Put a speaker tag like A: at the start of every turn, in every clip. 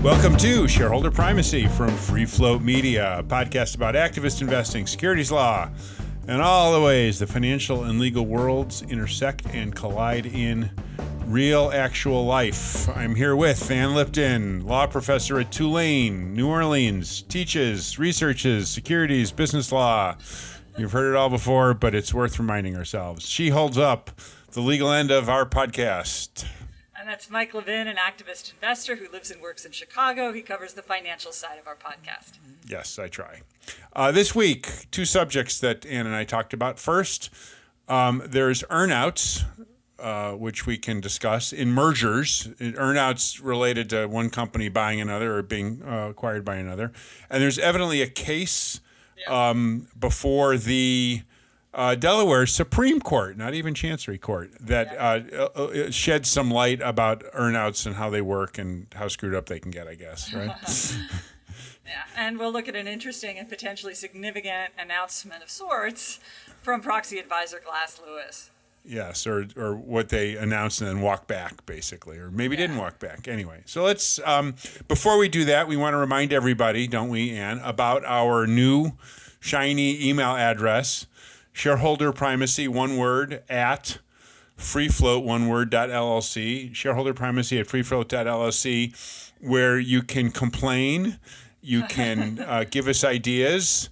A: Welcome to Shareholder Primacy from Free Float Media, a podcast about activist investing, securities law, and all the ways the financial and legal worlds intersect and collide in real, actual life. I'm here with Van Lipton, law professor at Tulane, New Orleans, teaches, researches, securities, business law. You've heard it all before, but it's worth reminding ourselves. She holds up the legal end of our podcast.
B: And that's Mike Levin, an activist investor who lives and works in Chicago. He covers the financial side of our podcast.
A: Yes, I try. This week, two subjects that Ann and I talked about. First, there's earnouts, which we can discuss in mergers. Earnouts related to one company buying another or being acquired by another. And there's evidently a case before the Delaware Supreme Court, not even Chancery Court, that sheds some light about earnouts and how they work and how screwed up they can get, I guess, right?
B: Yeah, and we'll look at an interesting and potentially significant announcement of sorts from proxy advisor Glass Lewis.
A: Yes, or what they announced and then walked back, basically, or maybe didn't walk back. Anyway, so let's, before we do that, we want to remind everybody, don't we, Ann, about our new shiny email address, shareholder primacy, one word, at freefloat, one word, .llc, shareholder primacy at freefloat.llc, where you can complain, you can give us ideas,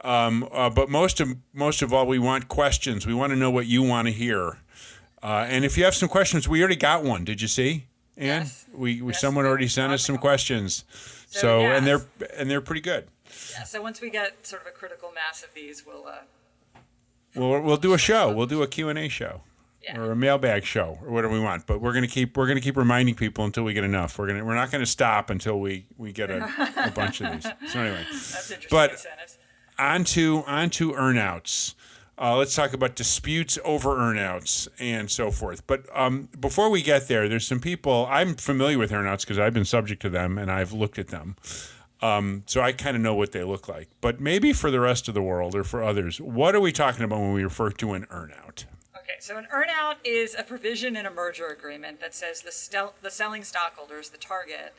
A: but most of all, we want questions. We want to know what you want to hear. And if you have some questions, we already got one. Did you see, Ann? Yes. Someone already sent us some questions. So and they're pretty good.
B: Yeah. So once we get sort of a critical mass of these,
A: We'll do a show. We'll do a Q&A show, or a mailbag show, or whatever we want. But we're gonna keep reminding people until we get enough. We're not gonna stop until we get a bunch of these. So anyway,
B: that's interesting.
A: But
B: incentives.
A: onto earnouts. Let's talk about disputes over earnouts and so forth. But before we get there, there's some people I'm familiar with earnouts because I've been subject to them and I've looked at them. So I kind of know what they look like. But maybe for the rest of the world or for others, what are we talking about when we refer to an earnout?
B: Okay, so an earnout is a provision in a merger agreement that says the selling stockholders, the target,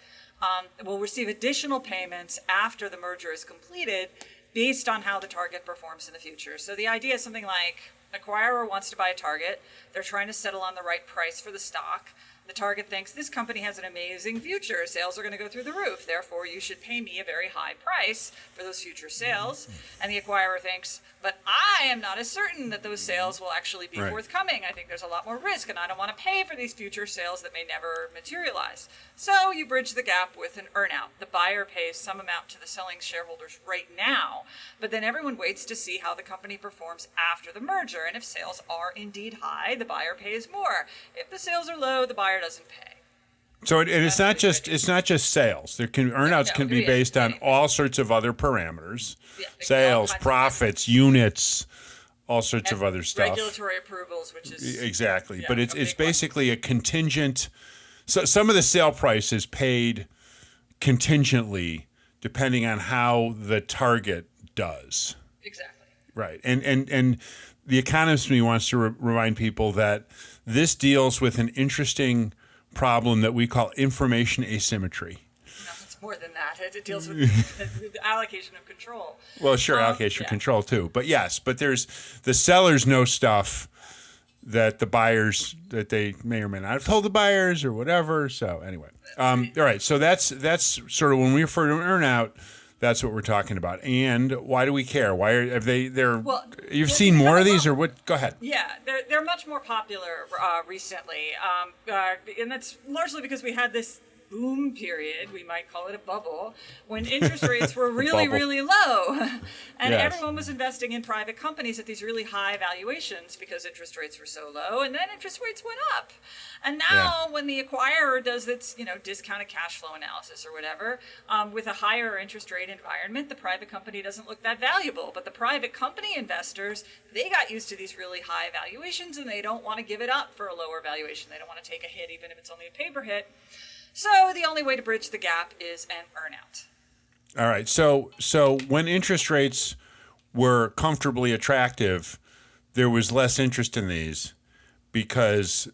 B: will receive additional payments after the merger is completed based on how the target performs in the future. So the idea is something like acquirer wants to buy a target. They're trying to settle on the right price for the stock. The target thinks this company has an amazing future. Sales are going to go through the roof. Therefore, you should pay me a very high price for those future sales. And the acquirer thinks, but I am not as certain that those sales will actually be forthcoming. I think there's a lot more risk, and I don't want to pay for these future sales that may never materialize. So you bridge the gap with an earnout. The buyer pays some amount to the selling shareholders right now, but then everyone waits to see how the company performs after the merger. And if sales are indeed high, the buyer pays more. If the sales are low, the buyer doesn't pay.
A: So it's not just sales. Earnouts can be based on all sorts of other parameters, sales, profits, units, all sorts of other stuff.
B: Regulatory approvals, which is
A: exactly. But it's basically a contingent. So some of the sale price is paid contingently depending on how the target does.
B: Exactly.
A: Right, and the economist in me wants to remind people that this deals with an interesting problem that we call information asymmetry.
B: No, it's more than that. It deals with the allocation of control.
A: Well, sure, allocation of control too. But there's the sellers know stuff that the buyers, that they may or may not have told the buyers or whatever. So anyway, all right. So that's sort of when we refer to an earnout. That's what we're talking about. And why do we care? Why you've seen more of these or what? Go ahead.
B: Yeah, they're much more popular recently. And that's largely because we had this boom period, we might call it a bubble, when interest rates were really, really low. And everyone was investing in private companies at these really high valuations because interest rates were so low, and then interest rates went up. And now when the acquirer does its, discounted cash flow analysis or whatever, with a higher interest rate environment, the private company doesn't look that valuable. But the private company investors, they got used to these really high valuations, and they don't want to give it up for a lower valuation. They don't want to take a hit, even if it's only a paper hit. So the only way to bridge the gap is an earnout.
A: All right. So when interest rates were comfortably attractive, there was less interest in these because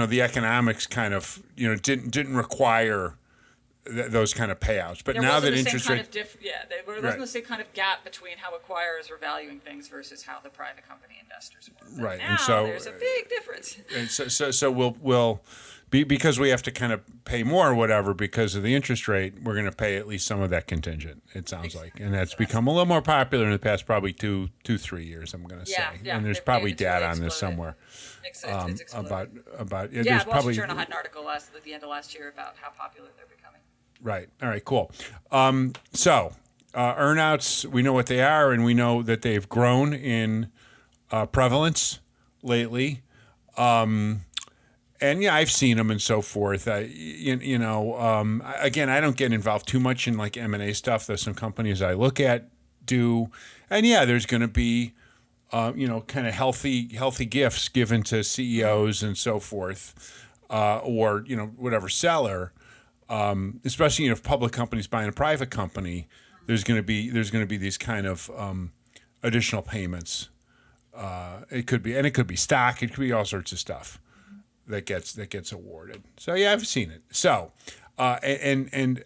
A: the economics kind of, didn't require those kind of payouts. But now that interest rate,
B: there wasn't the same kind of gap between how acquirers were valuing things versus how the private company investors were. But
A: right,
B: now
A: and so
B: there's a big difference.
A: And so we'll be, because we have to kind of pay more or whatever because of the interest rate, we're going to pay at least some of that contingent. It sounds like, and that's become a little more popular in the past probably 3 years. I'm going to say, and there's probably data on this somewhere.
B: It's
A: about
B: Wall
A: probably
B: Street Journal had an article at the end of last year about how popular they're becoming.
A: Right. All right, cool. So earnouts, we know what they are, and we know that they've grown in prevalence lately. And yeah, I've seen them and so forth. Again, I don't get involved too much in like M&A stuff. There's some companies I look at do, and yeah, there's going to be, kind of healthy gifts given to CEOs and so forth, or whatever seller. Especially if public companies buying a private company, there's going to be these kind of additional payments. It could be stock. It could be all sorts of stuff that gets awarded. So yeah, I've seen it. So and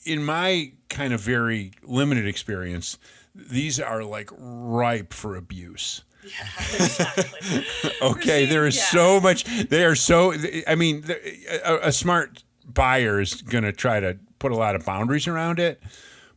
A: in my kind of very limited experience, these are like ripe for abuse.
B: Yeah, exactly.
A: Okay, there is so much. They are so. I mean, a smart buyer is going to try to put a lot of boundaries around it.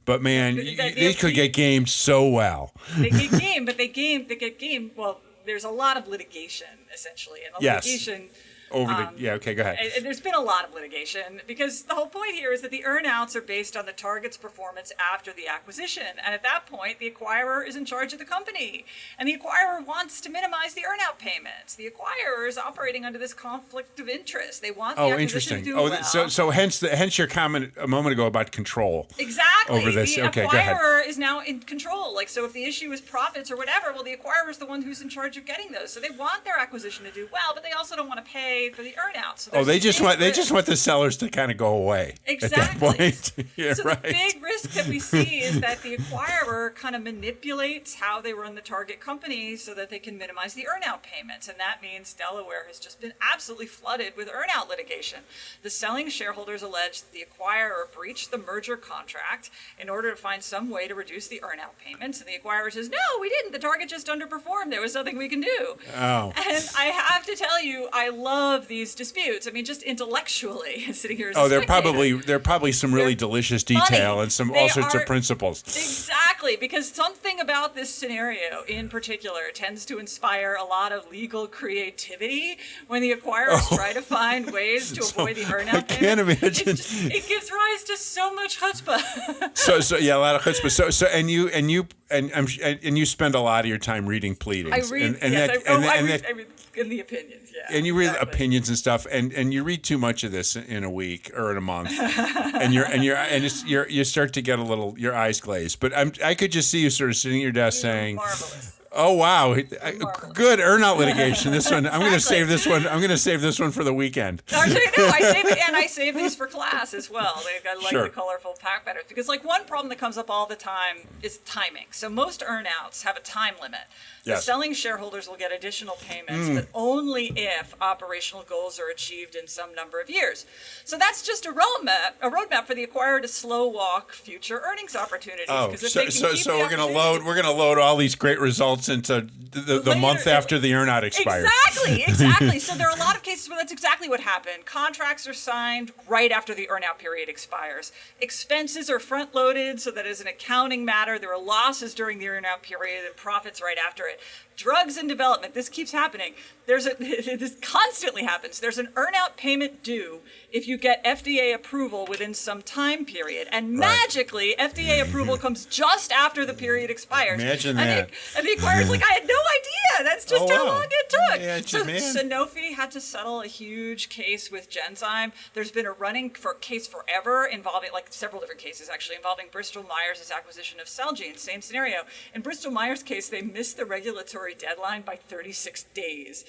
A: But man, they could get gamed so well.
B: They get gamed, but they get gamed. Well, there's a lot of litigation essentially, and litigation.
A: Okay, go ahead.
B: And there's been a lot of litigation because the whole point here is that the earnouts are based on the target's performance after the acquisition. And at that point, the acquirer is in charge of the company. And the acquirer wants to minimize the earnout payments. The acquirer is operating under this conflict of interest. They want the acquisition to do well.
A: So hence your comment a moment ago about control.
B: Exactly.
A: Over this.
B: The
A: Okay, go ahead.
B: acquirer is now in control. Like, so if the issue is profits or whatever, well, the acquirer is the one who's in charge of getting those. So they want their acquisition to do well, but they also don't want to pay for the earnout. So
A: they just want the sellers to kind of go away.
B: Exactly.
A: At that point. Yeah,
B: so
A: right.
B: the big risk that we see is that the acquirer kind of manipulates how they run the target company so that they can minimize the earnout payments, and that means Delaware has just been absolutely flooded with earnout litigation. The selling shareholders allege that the acquirer breached the merger contract in order to find some way to reduce the earnout payments, and the acquirer says, "No, we didn't. The target just underperformed. There was nothing we can do."
A: Oh.
B: And I have to tell you, I love these disputes. I mean, just intellectually, sitting here as
A: there
B: spectator.
A: are probably some really delicious detail and all sorts of principles.
B: Exactly, because something about this scenario in particular tends to inspire a lot of legal creativity when the acquirers try to find ways to avoid the earnout payment.
A: I can't imagine.
B: It gives rise to so much chutzpah.
A: So yeah, a lot of chutzpah. So and you spend a lot of your time reading pleadings.
B: I read, I read in the opinions, yeah.
A: And you read opinions and stuff, and you read too much of this in a week or in a month, and you start to get a little, your eyes glazed. But I could just see you sort of sitting at your desk saying,
B: marvelous.
A: "Oh wow, good earnout litigation." This one, I'm going to save this one. I'm going to save this one for the weekend.
B: I save these for class as well. I like
A: Sure.
B: the colorful pack better because, like, one problem that comes up all the time is timing. So most earnouts have a time limit. The
A: Yes.
B: selling shareholders will get additional payments, but only if operational goals are achieved in some number of years. So that's just a roadmap for the acquirer to slow walk future earnings opportunities.
A: Oh,
B: If they
A: so
B: can keep the
A: we're going to
B: opportunity-
A: load all these great results into the month after the earnout expires.
B: Exactly. So there are a lot of cases where that's exactly what happened. Contracts are signed right after the earnout period expires. Expenses are front-loaded so that as an accounting matter, there are losses during the earnout period and profits right after it. Drugs in development, this keeps happening. This constantly happens. There's an earnout payment due if you get FDA approval within some time period. And magically, FDA approval comes just after the period expires.
A: Imagine that.
B: And the acquirer's like, I had no idea. That's just how long it took.
A: Yeah,
B: so
A: man.
B: Sanofi had to settle a huge case with Genzyme. There's been a running case forever involving, like, several different cases actually, involving Bristol Myers' acquisition of Celgene. Same scenario. In Bristol Myers' case, they missed the regulatory deadline by 36 days.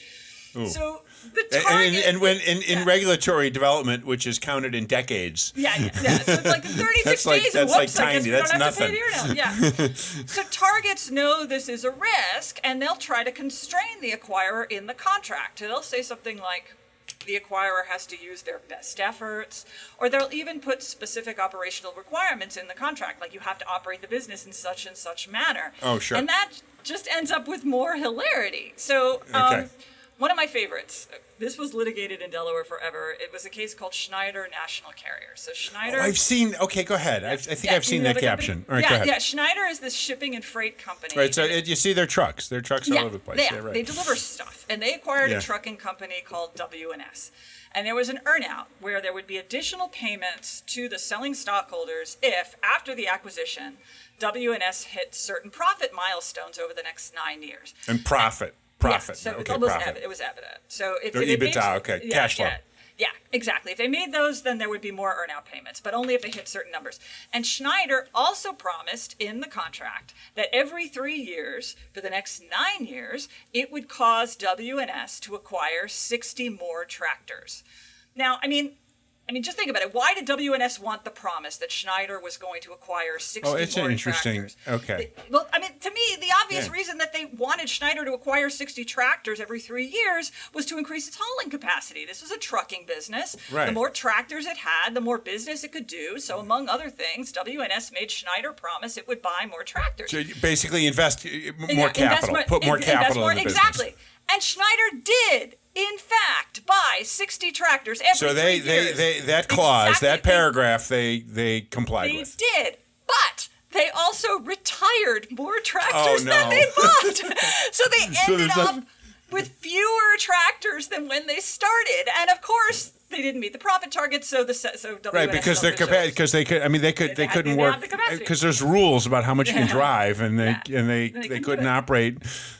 A: Ooh.
B: So the target...
A: And when in regulatory development, which is counted in decades.
B: Yeah. So it's like 36 days.
A: That's
B: whoops,
A: like
B: I guess
A: tiny.
B: we
A: That's
B: don't have
A: nothing.
B: to pay the earnout. Yeah. So targets know this is a risk, and they'll try to constrain the acquirer in the contract. So they'll say something like, the acquirer has to use their best efforts, or they'll even put specific operational requirements in the contract, like you have to operate the business in such and such manner.
A: Oh, sure.
B: And that just ends up with more hilarity. So
A: Okay.
B: one of my favorites, this was litigated in Delaware forever. It was a case called Schneider National Carrier. So Schneider...
A: I've seen, okay, go ahead. I think I've seen
B: you know
A: that
B: the company?
A: caption. All right, go ahead.
B: Yeah, Schneider is this shipping and freight company.
A: Right, so you see their trucks. Their trucks all over the place.
B: They,
A: Yeah, right.
B: they deliver stuff. And they acquired
A: Yeah.
B: a trucking company called W&S. And there was an earnout where there would be additional payments to the selling stockholders if, after the acquisition, W&S hit certain profit milestones over the next 9 years.
A: And profit.
B: Yeah,
A: Profit.
B: so
A: Okay,
B: it was
A: profit.
B: It was evident. So if
A: Or
B: they
A: EBITDA,
B: made,
A: okay, cash flow.
B: Yeah, exactly. If they made those, then there would be more earnout payments, but only if they hit certain numbers. And Schneider also promised in the contract that every 3 years, for the next 9 years, it would cause W&S to acquire 60 more tractors. Now, I mean, just think about it. Why did W&S want the promise that Schneider was going to acquire 60 more tractors?
A: Oh, it's an interesting, okay.
B: Well, I mean, to me, the obvious
A: Yeah.
B: reason that they wanted Schneider to acquire 60 tractors every 3 years was to increase its hauling capacity. This was a trucking business.
A: Right.
B: The more tractors it had, the more business it could do. So, among other things, W&S made Schneider promise it would buy more tractors.
A: So you basically invest more
B: Yeah,
A: capital, put more capital in the business.
B: Exactly. And Schneider did, in fact, buy 60 tractors every
A: So
B: 3 years.
A: they that clause,
B: Exactly.
A: that paragraph, they complied
B: They
A: with.
B: did, but they also retired more tractors
A: no.
B: than they bought. So they ended
A: there's
B: up with fewer tractors than when they started. And of course, they didn't meet the profit targets, so WNS
A: Right, because
B: felt
A: their
B: the shows.
A: because they could. I mean, they couldn't
B: didn't
A: work
B: have the capacity.
A: because there's rules about how much you can drive, and they
B: couldn't
A: couldn't
B: do it.
A: operate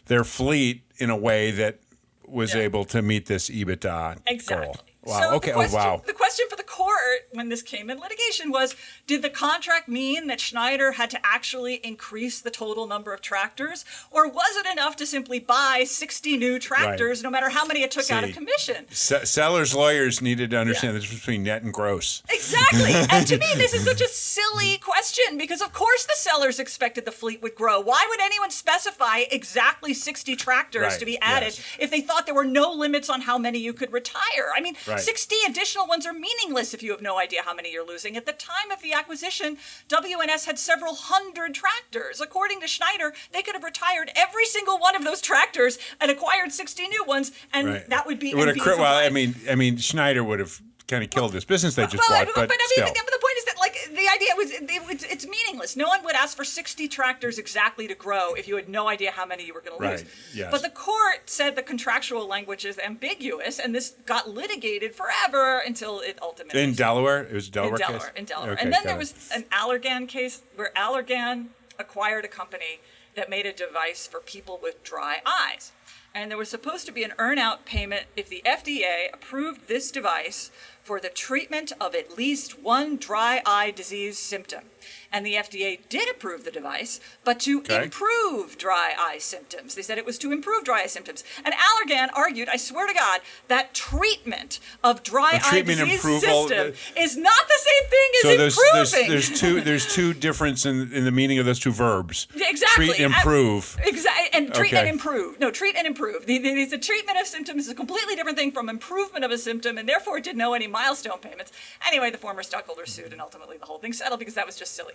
A: their fleet in a way that was
B: Yeah.
A: able to meet this EBITDA
B: Exactly.
A: goal. Wow.
B: So
A: Okay.
B: the question,
A: wow.
B: The question for the court when this came in litigation was, did the contract mean that Schneider had to actually increase the total number of tractors, or was it enough to simply buy 60 new tractors, no matter how many it took out of
A: See.
B: commission?
A: Sellers' lawyers needed to understand
B: Yeah.
A: the difference between net and gross.
B: Exactly. And to me, this is such a silly question because, of course, the sellers expected the fleet would grow. Why would anyone specify exactly 60 tractors
A: Right,
B: to be added
A: yes.
B: if they thought there were no limits on how many you could retire? I mean,
A: Right.
B: 60 additional ones are meaningless if you have no idea how many you're losing. At the time of the acquisition, WNS had several hundred tractors. According to Schneider, they could have retired every single one of those tractors and acquired 60 new ones, and
A: Right.
B: that would be...
A: It would have
B: be
A: well, I
B: compliant.
A: mean, Schneider would have kind of killed this business they just
B: Well,
A: bought, but
B: I mean,
A: still.
B: but the point is that, like, the idea was it's meaningless. No one would ask for 60 tractors exactly to grow if you had no idea how many you were going to lose.
A: Right, yes.
B: But the court said the contractual language is ambiguous, and this got litigated forever until it ultimately...
A: In Delaware? It was a Delaware case?
B: In Delaware.
A: Okay,
B: And then
A: got
B: there
A: it.
B: was an Allergan case where Allergan acquired a company that made a device for people with dry eyes. And there was supposed to be an earnout payment if the FDA approved this device for the treatment of at least one dry eye disease symptom. And the FDA did approve the device, but to
A: Okay.
B: improve dry eye symptoms. They said it was to improve dry eye symptoms. And Allergan argued, I swear to God, that treatment of dry eye
A: treatment
B: disease
A: approval,
B: system is not the same thing as
A: So
B: improving.
A: there's two difference in the meaning of those two verbs.
B: Exactly.
A: Treat, improve.
B: Exactly. And treat
A: Okay.
B: and improve. No, treat and improve. The treatment of symptoms is a completely different thing from improvement of a symptom, and therefore it didn't owe any milestone payments. Anyway, the former stockholders sued, and ultimately the whole thing settled because that was just silly.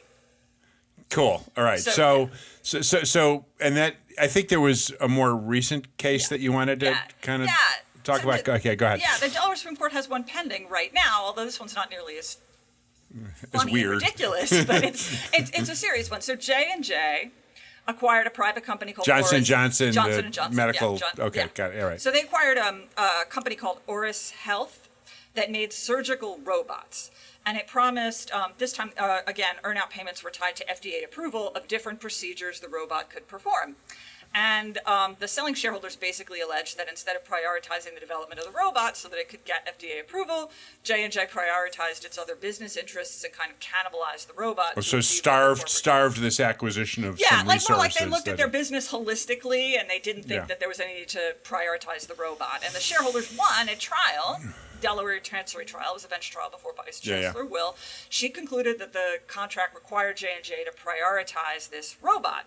A: Cool. All right.
B: So-
A: So, and that I think there was a more recent case that you wanted to kind of talk
B: So
A: about. Okay, go ahead.
B: Yeah, the Delaware Supreme Court has one pending right now, although this one's not nearly as funny
A: weird.
B: and ridiculous, but it's a serious one. So J&J acquired a private company called
A: Johnson
B: Oris,
A: Johnson,
B: Johnson
A: the
B: Johnson,
A: medical.
B: yeah,
A: Okay,
B: yeah.
A: got it. All right.
B: So they acquired a company called Oris Health that made surgical robots. And it promised, this time, again, earnout payments were tied to FDA approval of different procedures the robot could perform. And the selling shareholders basically alleged that instead of prioritizing the development of the robot so that it could get FDA approval, J&J prioritized its other business interests and kind of cannibalized the robot. to
A: So
B: achieve their corporate
A: starved this acquisition of
B: yeah,
A: some
B: like
A: resources.
B: more like they looked at their
A: that-
B: business holistically and they didn't think
A: Yeah.
B: that there was any need to prioritize the robot. And the shareholders won at trial. Delaware Chancery trial. It was a bench trial before Vice Chancellor Will. She concluded that the contract required J&J to prioritize this robot.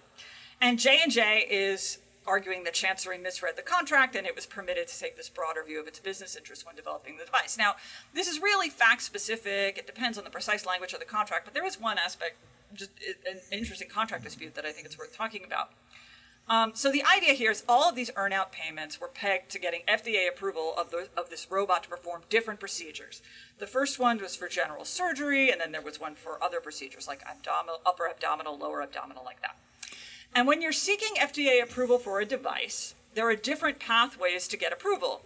B: And J&J is arguing that Chancery misread the contract and it was permitted to take this broader view of its business interests when developing the device. Now, this is really fact-specific. It depends on the precise language of the contract, but there is one aspect, just an interesting contract dispute that I think it's worth talking about. So the idea here is all of these earnout payments were pegged to getting FDA approval of this robot to perform different procedures. The first one was for general surgery, and then there was one for other procedures like upper abdominal, lower abdominal, like that. And when you're seeking FDA approval for a device, there are different pathways to get approval.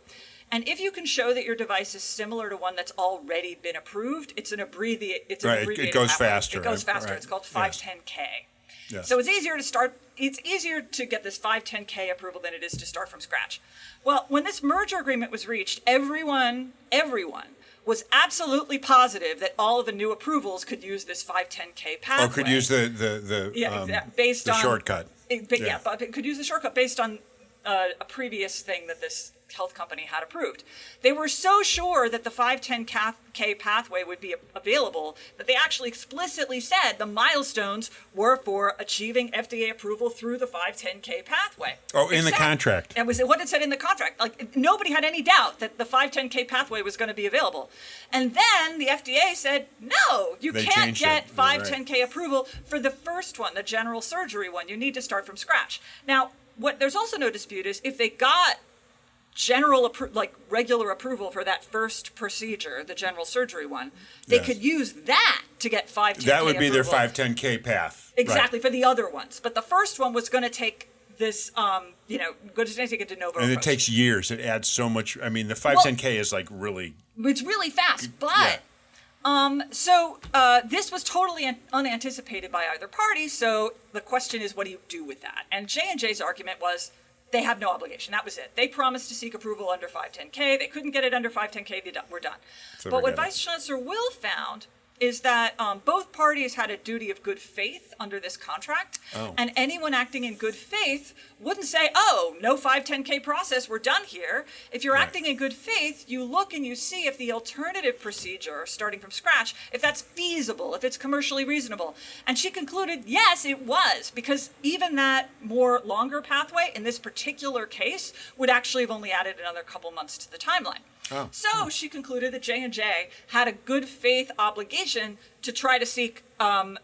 B: And if you can show that your device is similar to one that's already been approved, it's an abbreviated.
A: It goes faster.
B: It goes faster.
A: Right.
B: It's called 510K.
A: Yes.
B: So it's easier to get this 510K approval than it is to start from scratch. Well, when this merger agreement was reached, everyone was absolutely positive that all of the new approvals could use this 510K pathway.
A: Or could use the shortcut.
B: But it could use the shortcut based on a previous thing that this health company had approved. They were so sure that the 510K pathway would be available that they actually explicitly said the milestones were for achieving FDA approval through the 510K pathway.
A: Oh, in the contract.
B: It was what it said in the contract. Like, nobody had any doubt that the 510K pathway was going to be available. And then the FDA said, no, they can't get 510K approval for the first one, the general surgery one. You need to start from scratch. Now, what there's also no dispute is if they got regular approval for that first procedure, the general surgery one, they could use that to get 510K
A: That would be
B: approval.
A: their 510K path.
B: Exactly, for the other ones. But the first one was going to take this, going to take a de novo
A: And
B: approach.
A: it takes years. It adds so much. I mean, the 510K is like really...
B: It's really fast, but... This was totally unanticipated by either party, so the question is, what do you do with that? And J&J's argument was, they have no obligation. That was it. They promised to seek approval under 510K. They couldn't get it under 510K. We're done. But what Vice Chancellor Will found is that both parties had a duty of good faith under this contract. Oh. And anyone acting in good faith wouldn't say, oh, no 510K process, we're done here. If you're acting in good faith, you look and you see if the alternative procedure, starting from scratch, if that's feasible, if it's commercially reasonable. And she concluded, yes, it was, because even that more longer pathway in this particular case would actually have only added another couple months to the timeline. Oh. So she concluded that J&J had a good faith obligation to try to seek the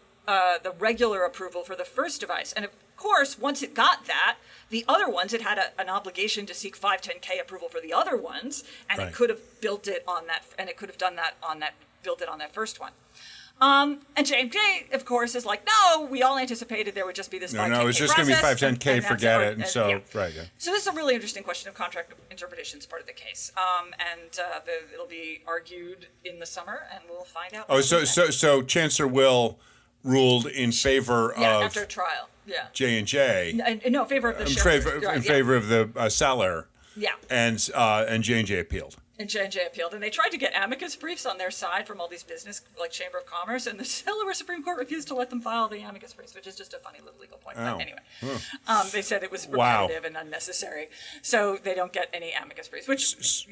B: regular approval for the first device. And of course, once it got that, the other ones, it had an obligation to seek 510K approval for the other ones, and it could have built it on that, and it could have done that on that, built it on that first one. And J&J, of course, is like, no, we all anticipated there would just be this 510K
A: No, it's just going to be 510K, forget it. And so,
B: So this is a really interesting question of contract interpretation as part of the case. It'll be argued in the summer, and we'll find out.
A: Oh, so Chancellor Will ruled in favor of...
B: after a trial,
A: J&J.
B: No, in favor of the
A: in favor of the seller.
B: Yeah.
A: And J&J appealed.
B: And J&J appealed, and they tried to get amicus briefs on their side from all these business, like Chamber of Commerce, and the Delaware Supreme Court refused to let them file the amicus briefs, which is just a funny little legal point. Oh. But anyway, they said it was repetitive and unnecessary, so they don't get any amicus briefs. Which,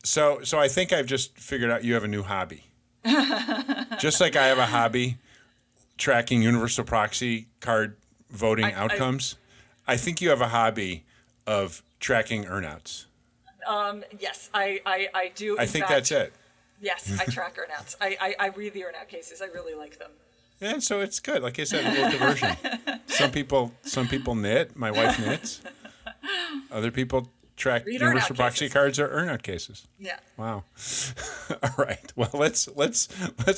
A: So I think I've just figured out you have a new hobby. Just like I have a hobby tracking universal proxy card voting outcomes. I think you have a hobby of tracking earnouts.
B: Yes, I do.
A: I think that's it.
B: Yes, I track earnouts. I read the earnout cases. I really like them.
A: And so it's good. Like I said, a little diversion. Some people knit. My wife knits. Other people track universal proxy cards or earnout cases.
B: Yeah.
A: Wow. All right. Well, let's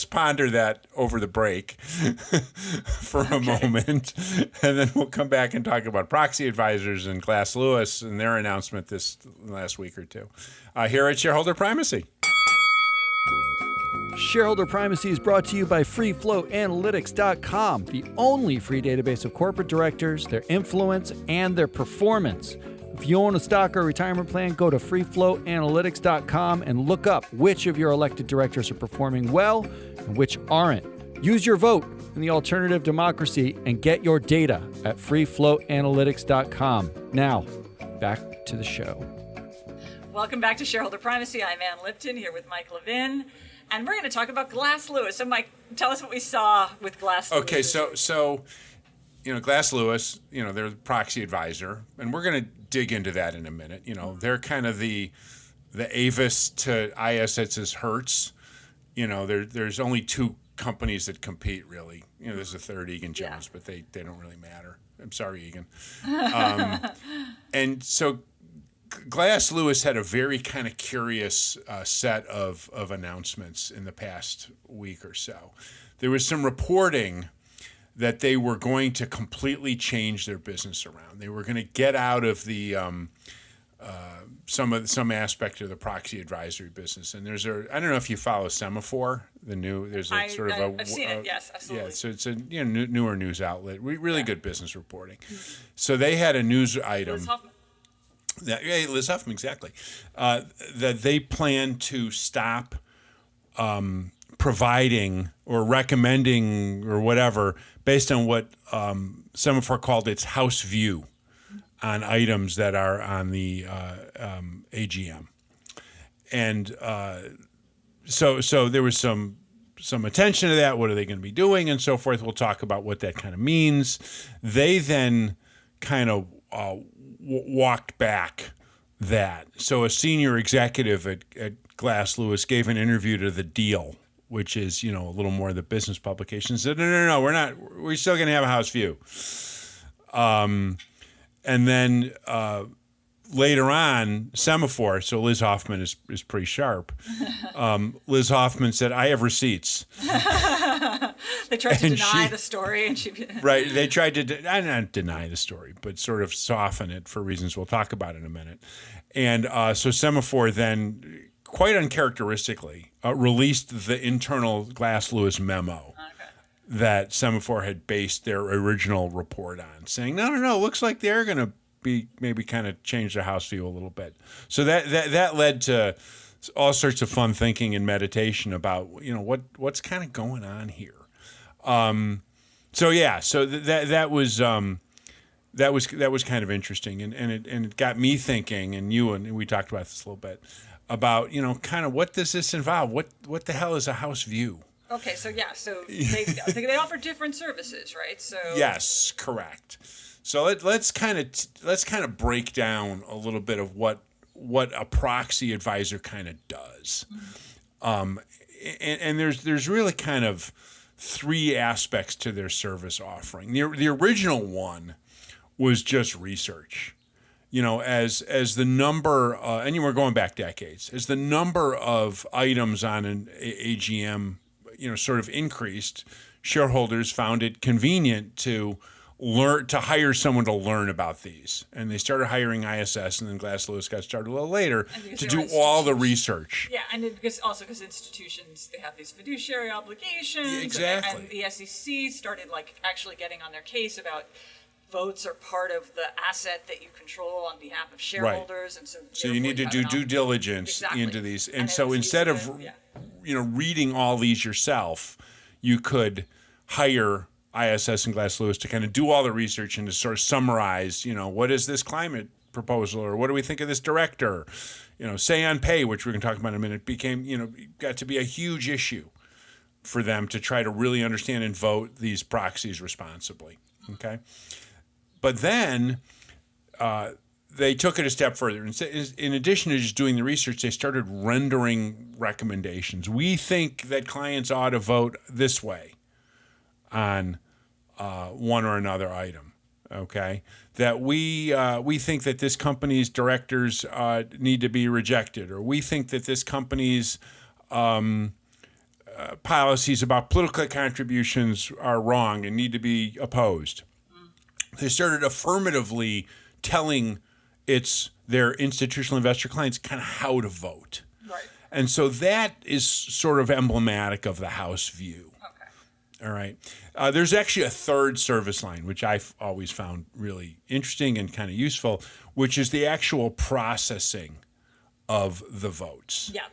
A: ponder that over the break for a moment, and then we'll come back and talk about proxy advisors and Glass Lewis and their announcement this last week or two. Here at Shareholder Primacy.
C: Shareholder Primacy is brought to you by FreeFlowAnalytics.com, the only free database of corporate directors, their influence, and their performance. If you own a stock or retirement plan, go to freeflowanalytics.com and look up which of your elected directors are performing well and which aren't. Use your vote in the alternative democracy and get your data at freeflowanalytics.com. Now, back to the show.
B: Welcome back to Shareholder Primacy. I'm Ann Lipton here with Mike Levin, and we're going to talk about Glass Lewis. So, Mike, tell us what we saw with Glass Lewis.
A: Okay, so Glass Lewis, they're the proxy advisor, and we're going to dig into that in a minute. They're kind of the Avis to ISS's Hertz. There's only two companies that compete really. There's a third, Egan Jones, but they don't really matter. I'm sorry, Egan. And so Glass Lewis had a very kind of curious set of announcements in the past week or so. There was some reporting that they were going to completely change their business around. They were going to get out of the some aspect of the proxy advisory business. And I don't know if you follow Semaphore, there's a sort of
B: I've seen it. Yes, absolutely.
A: Yeah, so it's a newer news outlet. Really good business reporting. So they had a news item.
B: Liz Hoffman.
A: Liz Huffman, exactly. That they plan to stop providing or recommending or whatever based on what Semaphore called its house view on items that are on the AGM. And so there was some attention to that. What are they going to be doing and so forth? We'll talk about what that kind of means. They then kind of walked back that. So a senior executive at Glass Lewis gave an interview to The Deal, which is, a little more of the business publication, said, no, we're still going to have a house view. And then later on, Semaphore, so Liz Hoffman is pretty sharp. Liz Hoffman said, I have receipts.
B: They tried to deny the story. And she
A: Right. They tried to not deny the story, but sort of soften it for reasons we'll talk about in a minute. And so Semaphore then, quite uncharacteristically, released the internal Glass Lewis memo that Semaphore had based their original report on, saying, no, looks like they're going to be maybe kind of change their house view a little bit. So that led to all sorts of fun thinking and meditation about, what's kind of going on here. So that was kind of interesting, and it got me thinking, and we talked about this a little bit about, kind of what does this involve? What the hell is a house view?
B: Okay, so they offer different services, right? So
A: yes, correct. So let's kind of break down a little bit of what a proxy advisor kind of does, and there's really kind of three aspects to their service offering. The original one was just research. As the number, and we're going back decades, as the number of items on an AGM, sort of increased, shareholders found it convenient to hire someone to learn about these. And they started hiring ISS, and then Glass Lewis got started a little later to do all the research.
B: Yeah, and because institutions, they have these fiduciary obligations.
A: Yeah, exactly.
B: And the SEC started actually getting on their case about votes are part of the asset that you control on behalf of shareholders. Right. And so
A: you need to do due diligence into these. And so instead of reading all these yourself, you could hire ISS and Glass Lewis to kind of do all the research and to sort of summarize, what is this climate proposal, or what do we think of this director? Say on pay, which we're going to talk about in a minute, became, got to be a huge issue for them to try to really understand and vote these proxies responsibly. Okay. But then they took it a step further. In addition to just doing the research, they started rendering recommendations. We think that clients ought to vote this way on one or another item, okay? That we think that this company's directors need to be rejected, or we think that this company's policies about political contributions are wrong and need to be opposed. They started affirmatively telling their institutional investor clients kind of how to vote.
B: Right.
A: And so that is sort of emblematic of the house view.
B: Okay.
A: All right. There's actually a third service line, which I've always found really interesting and kind of useful, which is the actual processing of the votes.
B: Yeah.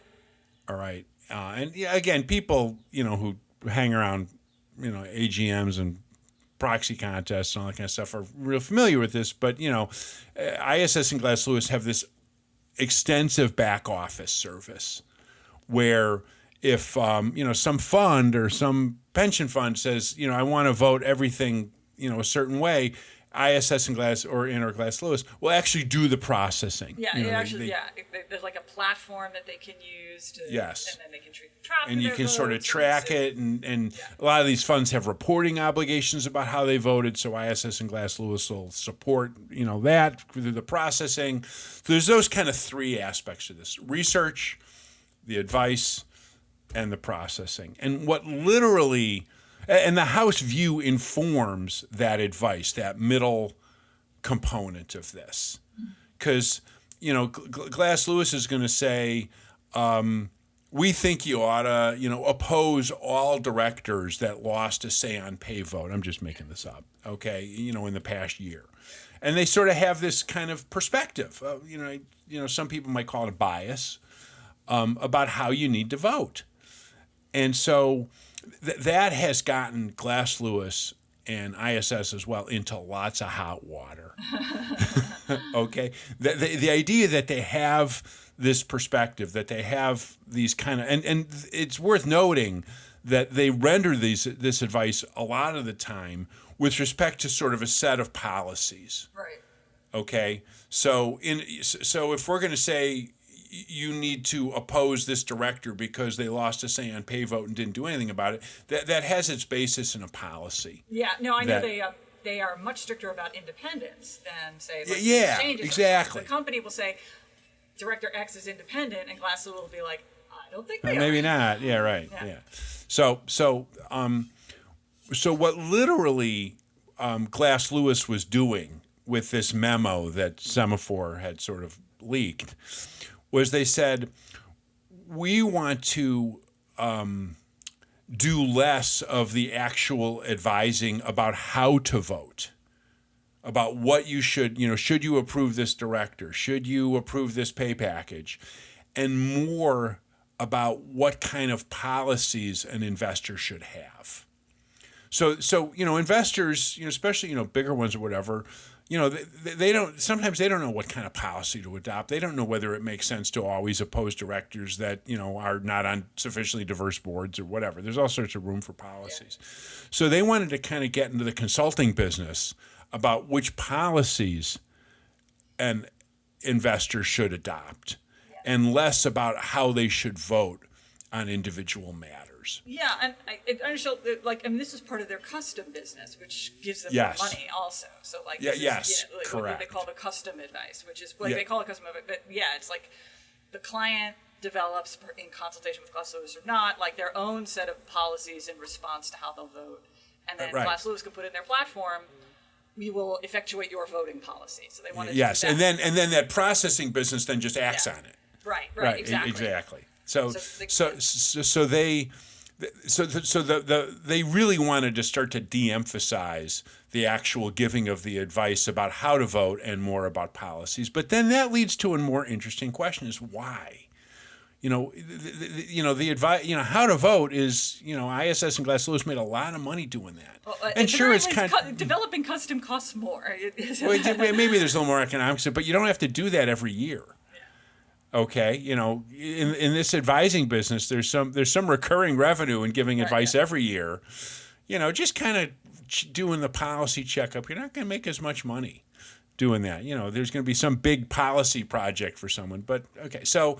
A: All right. And again, people, who hang around, AGMs and proxy contests and all that kind of stuff are real familiar with this. But, ISS and Glass Lewis have this extensive back office service where if, some fund or some pension fund says, I want to vote everything, a certain way, ISS and Glass Lewis will actually do the processing.
B: Yeah, there's like a platform that they can use to,
A: Yes.
B: and then they can track
A: And you
B: their
A: can sort of
B: votes
A: track it, and a lot of these funds have reporting obligations about how they voted, so ISS and Glass Lewis will support, that through the processing. So there's those kind of three aspects to this: research, the advice, and the processing. And what literally, and the House view informs that advice, that middle component of this. Because, Glass Lewis is going to say, we think you ought to, oppose all directors that lost a say on pay vote. I'm just making this up, okay, in the past year. And they sort of have this kind of perspective, some people might call it a bias, about how you need to vote. And so that has gotten Glass Lewis and ISS as well into lots of hot water. Okay? The idea that they have this perspective, that they have these kind of, and it's worth noting that they render this advice a lot of the time with respect to sort of a set of policies.
B: Right.
A: Okay? So if we're going to say you need to oppose this director because they lost a say on pay vote and didn't do anything about it, that has its basis in a policy.
B: Yeah, no, I know they are much stricter about independence than, say, like
A: yeah,
B: exchanges.
A: exactly.
B: The company will say, Director X is independent, and Glass Lewis will be like, I don't think they are.
A: Maybe not. Yeah, right. Yeah. So what literally Glass Lewis was doing with this memo that Semaphore had sort of leaked was they said, we want to do less of the actual advising about how to vote, about what you should you approve this director? Should you approve this pay package? And more about what kind of policies an investor should have. So investors, especially, bigger ones or whatever, they don't, sometimes they don't know what kind of policy to adopt. They don't know whether it makes sense to always oppose directors that, are not on sufficiently diverse boards or whatever. There's all sorts of room for policies. Yeah. So they wanted to kind of get into the consulting business about which policies an investor should adopt, and less about how they should vote on individual matters.
B: Yeah, and I show this is part of their custom business, which gives them
A: Yes.
B: more money also. So
A: Correct.
B: What they call the custom advice, which is they call it custom advice, but it's like the client develops in consultation with Glass Lewis or not, like their own set of policies in response to how they'll vote, and then Glass Lewis can put in their platform, we will effectuate your voting policy. So they want to do that.
A: and then that processing business then just acts on it.
B: Right,
A: Exactly. So they really wanted to start to de-emphasize the actual giving of the advice about how to vote and more about policies. But then that leads to a more interesting question: is why? The advice, how to vote is, ISS and Glass Lewis made a lot of money doing that.
B: Well,
A: and sure, it's kind of
B: developing custom costs more.
A: Well, maybe there's a little more economics, but you don't have to do that every year. Okay, in this advising business, there's some recurring revenue in giving advice every year. Just kind of doing the policy checkup. You're not going to make as much money doing that. There's going to be some big policy project for someone. But okay, so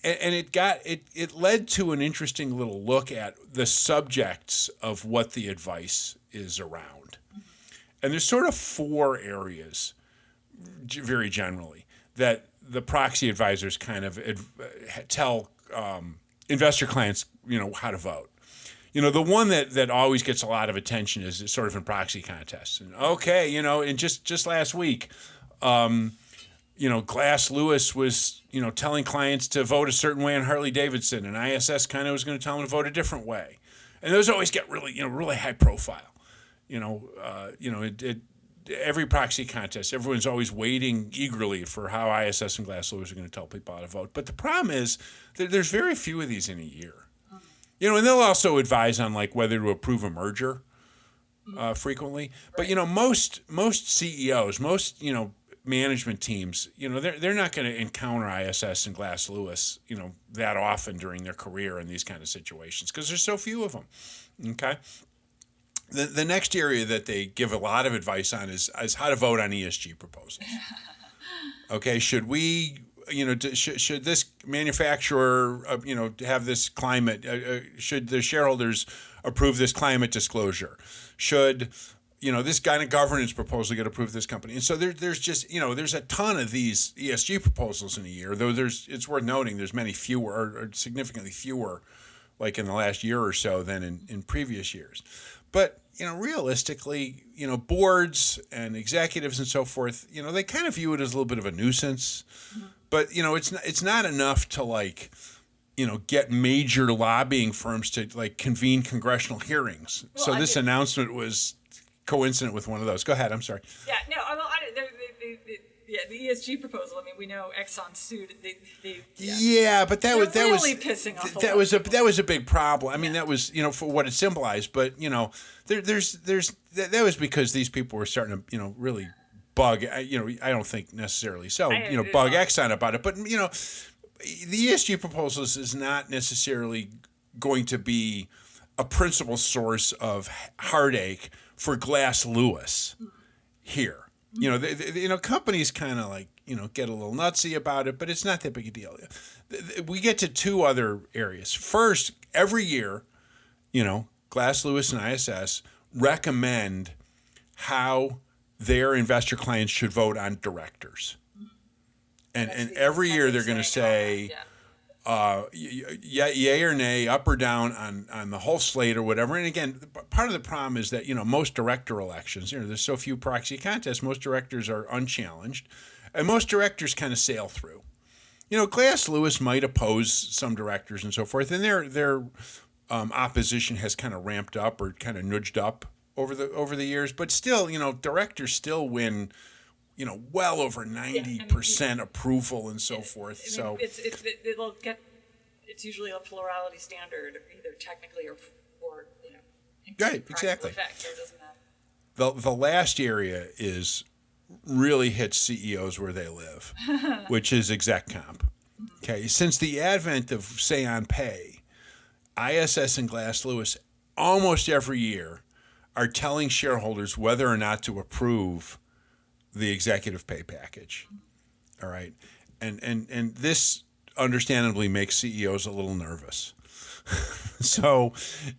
A: and it led to an interesting little look at the subjects of what the advice is around. And there's sort of four areas, very generally, that the proxy advisors kind of tell investor clients, how to vote. The one that always gets a lot of attention is sort of in proxy contests. And and just last week, Glass Lewis was, telling clients to vote a certain way on Harley Davidson, and ISS kind of was going to tell them to vote a different way. And those always get really, really high profile. Every proxy contest, everyone's always waiting eagerly for how ISS and Glass Lewis are going to tell people how to vote. But the problem is that there's very few of these in a year. And they'll also advise on whether to approve a merger frequently. But most CEOs, most management teams, they're not going to encounter ISS and Glass Lewis, that often during their career in these kind of situations because there's so few of them. Okay. The next area that they give a lot of advice on is how to vote on ESG proposals. Okay, should we, should this manufacturer, have this climate? Should the shareholders approve this climate disclosure? Should this kind of governance proposal get approved this company? And so there's just there's a ton of these ESG proposals in a year. Though it's worth noting there's many fewer or significantly fewer, like in the last year or so than in previous years. But realistically, boards and executives and so forth, they kind of view it as a little bit of a nuisance. Mm-hmm. But it's not enough to get major lobbying firms to convene congressional hearings. Well, so this announcement was coincident with one of those. Go ahead. I'm sorry.
B: Yeah. No. The ESG proposal. I mean, we know Exxon sued.
A: Yeah, but that was
B: really pissing off.
A: That was a big problem. I mean, that was for what it symbolized. But that was because these people were starting to really bug. I don't think necessarily so. Bug Exxon about it. But the ESG proposals is not necessarily going to be a principal source of heartache for Glass Lewis here. Companies kind of get a little nutsy about it, but it's not that big a deal. We get to two other areas. First, every year, Glass Lewis and ISS recommend how their investor clients should vote on directors. And every year they're going to say, yay or nay, up or down on the whole slate or whatever. And again, part of the problem is that, most director elections, there's so few proxy contests, most directors are unchallenged, and most directors kind of sail through. Glass Lewis might oppose some directors and so forth, and their opposition has kind of ramped up or kind of nudged up over the years, but still, directors still win well over 90% approval and so forth. So
B: it's usually a plurality standard, either technically or
A: right, exactly.
B: Effect, so it doesn't matter.
A: The last area is really hits CEOs where they live, which is exec comp. Okay, since the advent of Say on Pay, ISS and Glass Lewis almost every year are telling shareholders whether or not to approve the executive pay package. All right. And this understandably makes CEOs a little nervous. So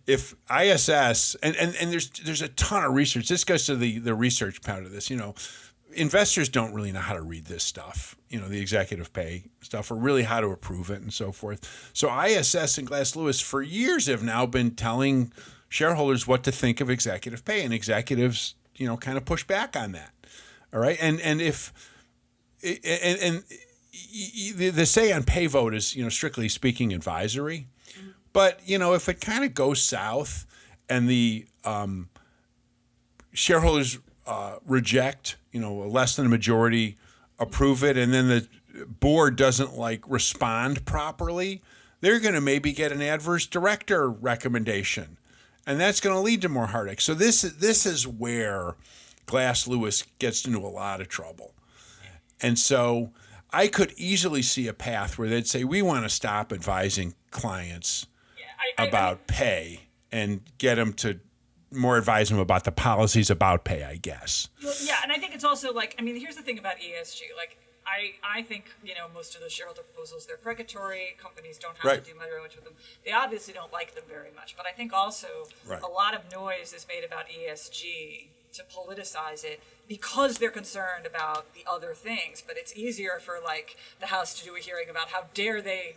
A: if ISS and there's a ton of research. This goes to the research part of this. Investors don't really know how to read this stuff, the executive pay stuff, or really how to approve it and so forth. So ISS and Glass Lewis for years have now been telling shareholders what to think of executive pay, and executives, kind of push back on that. All right, and if the Say on Pay vote is strictly speaking advisory, but if it kind of goes south and the shareholders reject, less than a majority approve it, and then the board doesn't respond properly, they're going to maybe get an adverse director recommendation, and that's going to lead to more heartache. So this is where Glass Lewis gets into a lot of trouble. And so I could easily see a path where they'd say, we want to stop advising clients about pay and get them to more advise them about the policies about pay, I guess.
B: Well, yeah, and I think it's also here's the thing about ESG. I think, most of those shareholder proposals, they're precatory. Companies don't have to do very much with them. They obviously don't like them very much. But I think also a lot of noise is made about ESG to politicize it because they're concerned about the other things. But it's easier for the House to do a hearing about how dare they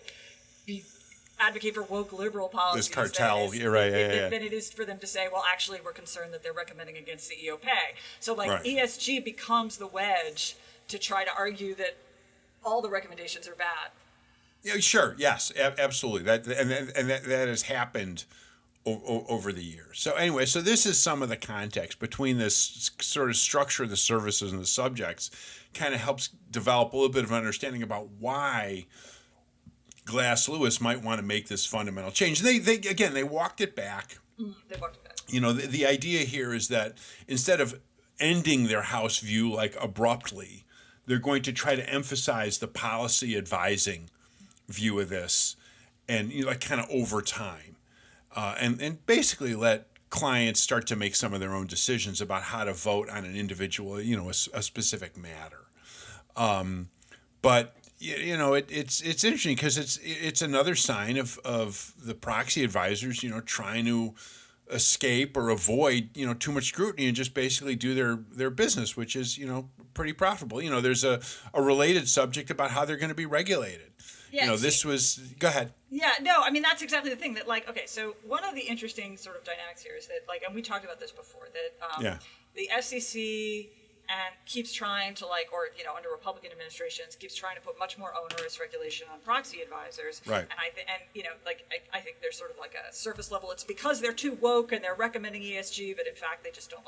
B: advocate for woke liberal policies.
A: This cartel, you're right.
B: Than it is for them to say, well, actually, we're concerned that they're recommending against CEO pay. So ESG becomes the wedge to try to argue that all the recommendations are bad.
A: Yeah, sure. Yes, absolutely. That has happened over the years. So anyway, so this is some of the context between this sort of structure of the services and the subjects, kind of helps develop a little bit of an understanding about why Glass Lewis might want to make this fundamental change. They walked it back.
B: They walked it back.
A: The idea here is that instead of ending their house view abruptly, they're going to try to emphasize the policy advising view of this, and kind of over time. And basically let clients start to make some of their own decisions about how to vote on an individual, a specific matter. But it's interesting because it's another sign of the proxy advisors, trying to escape or avoid, too much scrutiny and just basically do their business, which is, pretty profitable. There's a related subject about how they're going to be regulated.
B: Yeah,
A: Go ahead.
B: Yeah, no, I mean, that's exactly the thing that, okay, so one of the interesting sort of dynamics here is that, and we talked about this before, that the SEC keeps trying to, under Republican administrations, keeps trying to put much more onerous regulation on proxy advisors.
A: Right.
B: And I think there's sort of like a surface level. It's because they're too woke and they're recommending ESG, but in fact, they just don't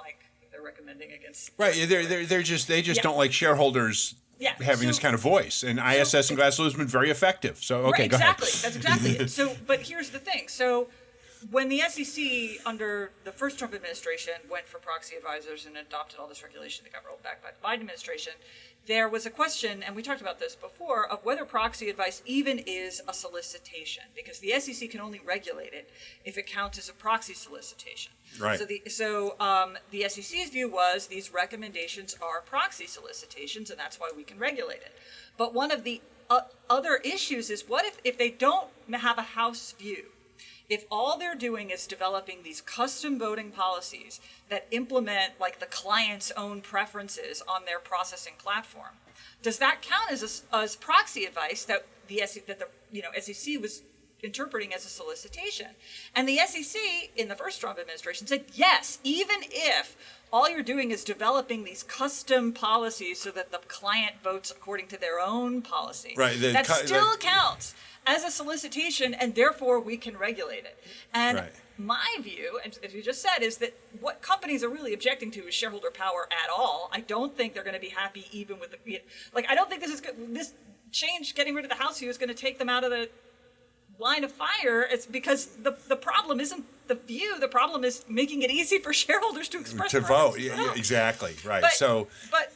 B: they're recommending against.
A: Right. They just don't like shareholders.
B: Yeah,
A: having this kind of voice, and ISS and Glass Lewis have been very effective. So, okay,
B: right,
A: go ahead.
B: Exactly, that's exactly it. So, but here's the thing. So, when the SEC under the first Trump administration went for proxy advisors and adopted all this regulation that got rolled back by the Biden administration, there was a question, and we talked about this before, of whether proxy advice even is a solicitation, because the SEC can only regulate it if it counts as a proxy solicitation.
A: Right.
B: So the SEC's view was these recommendations are proxy solicitations, and that's why we can regulate it. But one of the other issues is, what if they don't have a House view? If all they're doing is developing these custom voting policies that implement the client's own preferences on their processing platform, does that count as proxy advice that the SEC was interpreting as a solicitation? And the SEC in the first Trump administration said yes, even if all you're doing is developing these custom policies so that the client votes according to their own policy.
A: Right.
B: That still counts as a solicitation, and therefore we can regulate it. And my view, as you just said, is that what companies are really objecting to is shareholder power at all. I don't think they're going to be happy even with I don't think this change, getting rid of the House view, is going to take them out of the line of fire. It's because the problem isn't the view. The problem is making it easy for shareholders to express
A: to vote. Yeah, exactly. Right.
B: But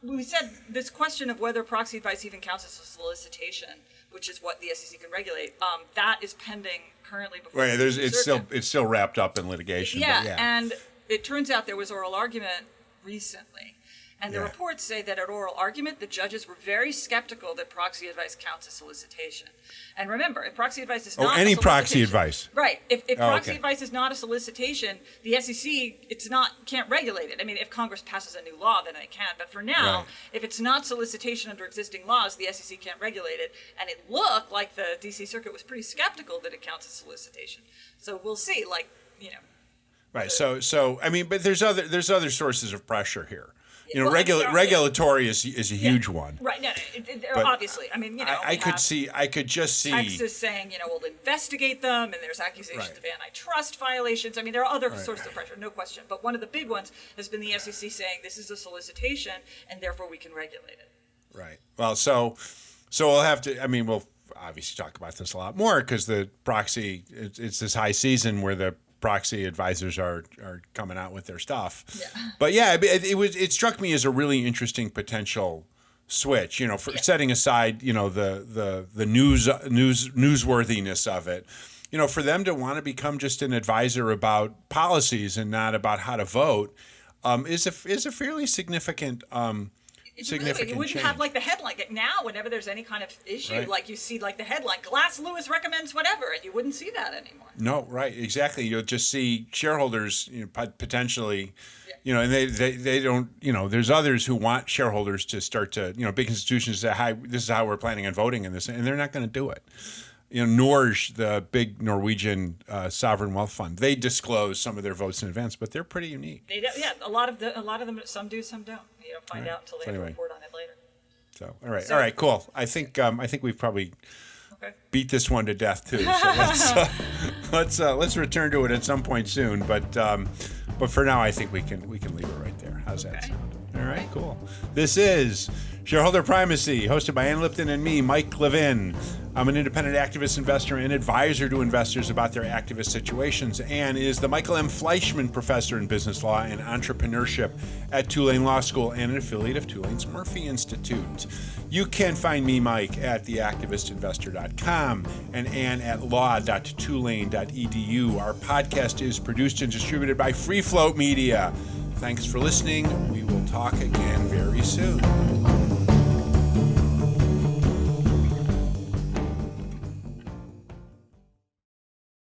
B: we said this question of whether proxy advice even counts as a solicitation, which is what the SEC can regulate. That is pending currently before.
A: Right. It's still wrapped up in litigation.
B: Yeah, and it turns out there was oral argument recently. And the reports say that at oral argument, the judges were very skeptical that proxy advice counts as solicitation. And remember, if proxy advice is not
A: any
B: a
A: proxy advice.
B: Right. If proxy advice is not a solicitation, the SEC can't regulate it. I mean, if Congress passes a new law, then they can. But for now, if it's not solicitation under existing laws, the SEC can't regulate it. And it looked like the D.C. Circuit was pretty skeptical that it counts as solicitation. So we'll see.
A: Right. So I mean, but there's other sources of pressure here. Regulatory is a huge one.
B: Right. No, obviously. I mean,
A: I could just see
B: Texas saying, we'll investigate them, and there's accusations of antitrust violations. I mean, there are other sources of pressure, no question. But one of the big ones has been the SEC saying this is a solicitation, and therefore we can regulate it.
A: Right. Well, so we'll have to. I mean, we'll obviously talk about this a lot more because the proxy. It's this high season where the proxy advisors are coming out with their stuff. Yeah. But it struck me as a really interesting potential switch, for setting aside, the newsworthiness of it, for them to want to become just an advisor about policies and not about how to vote, is a fairly significant
B: You wouldn't
A: change.
B: have the headline. Now, whenever there's any kind of issue, you see the headline, Glass Lewis recommends whatever, and you wouldn't see that anymore.
A: No, right, exactly. You'll just see shareholders, potentially, and they don't, there's others who want shareholders to start to, big institutions say, hi, this is how we're planning on voting in this, and they're not going to do it. Norge, the big Norwegian sovereign wealth fund, they disclose some of their votes in advance, but they're pretty unique.
B: They do, a lot of them, some do, some don't. You don't find out until they have a report on it later.
A: So, all right, cool. I think we've probably beat this one to death too. So let's return to it at some point soon. But for now, I think we can leave it right there. How's that sound? All right, cool. This is Shareholder Primacy, hosted by Ann Lipton and me, Mike Levin. I'm an independent activist investor and advisor to investors about their activist situations. Ann is the Michael M. Fleischman Professor in Business Law and Entrepreneurship at Tulane Law School and an affiliate of Tulane's Murphy Institute. You can find me, Mike, at theactivistinvestor.com and Ann at law.tulane.edu. Our podcast is produced and distributed by Free Float Media. Thanks for listening. We will talk again very soon.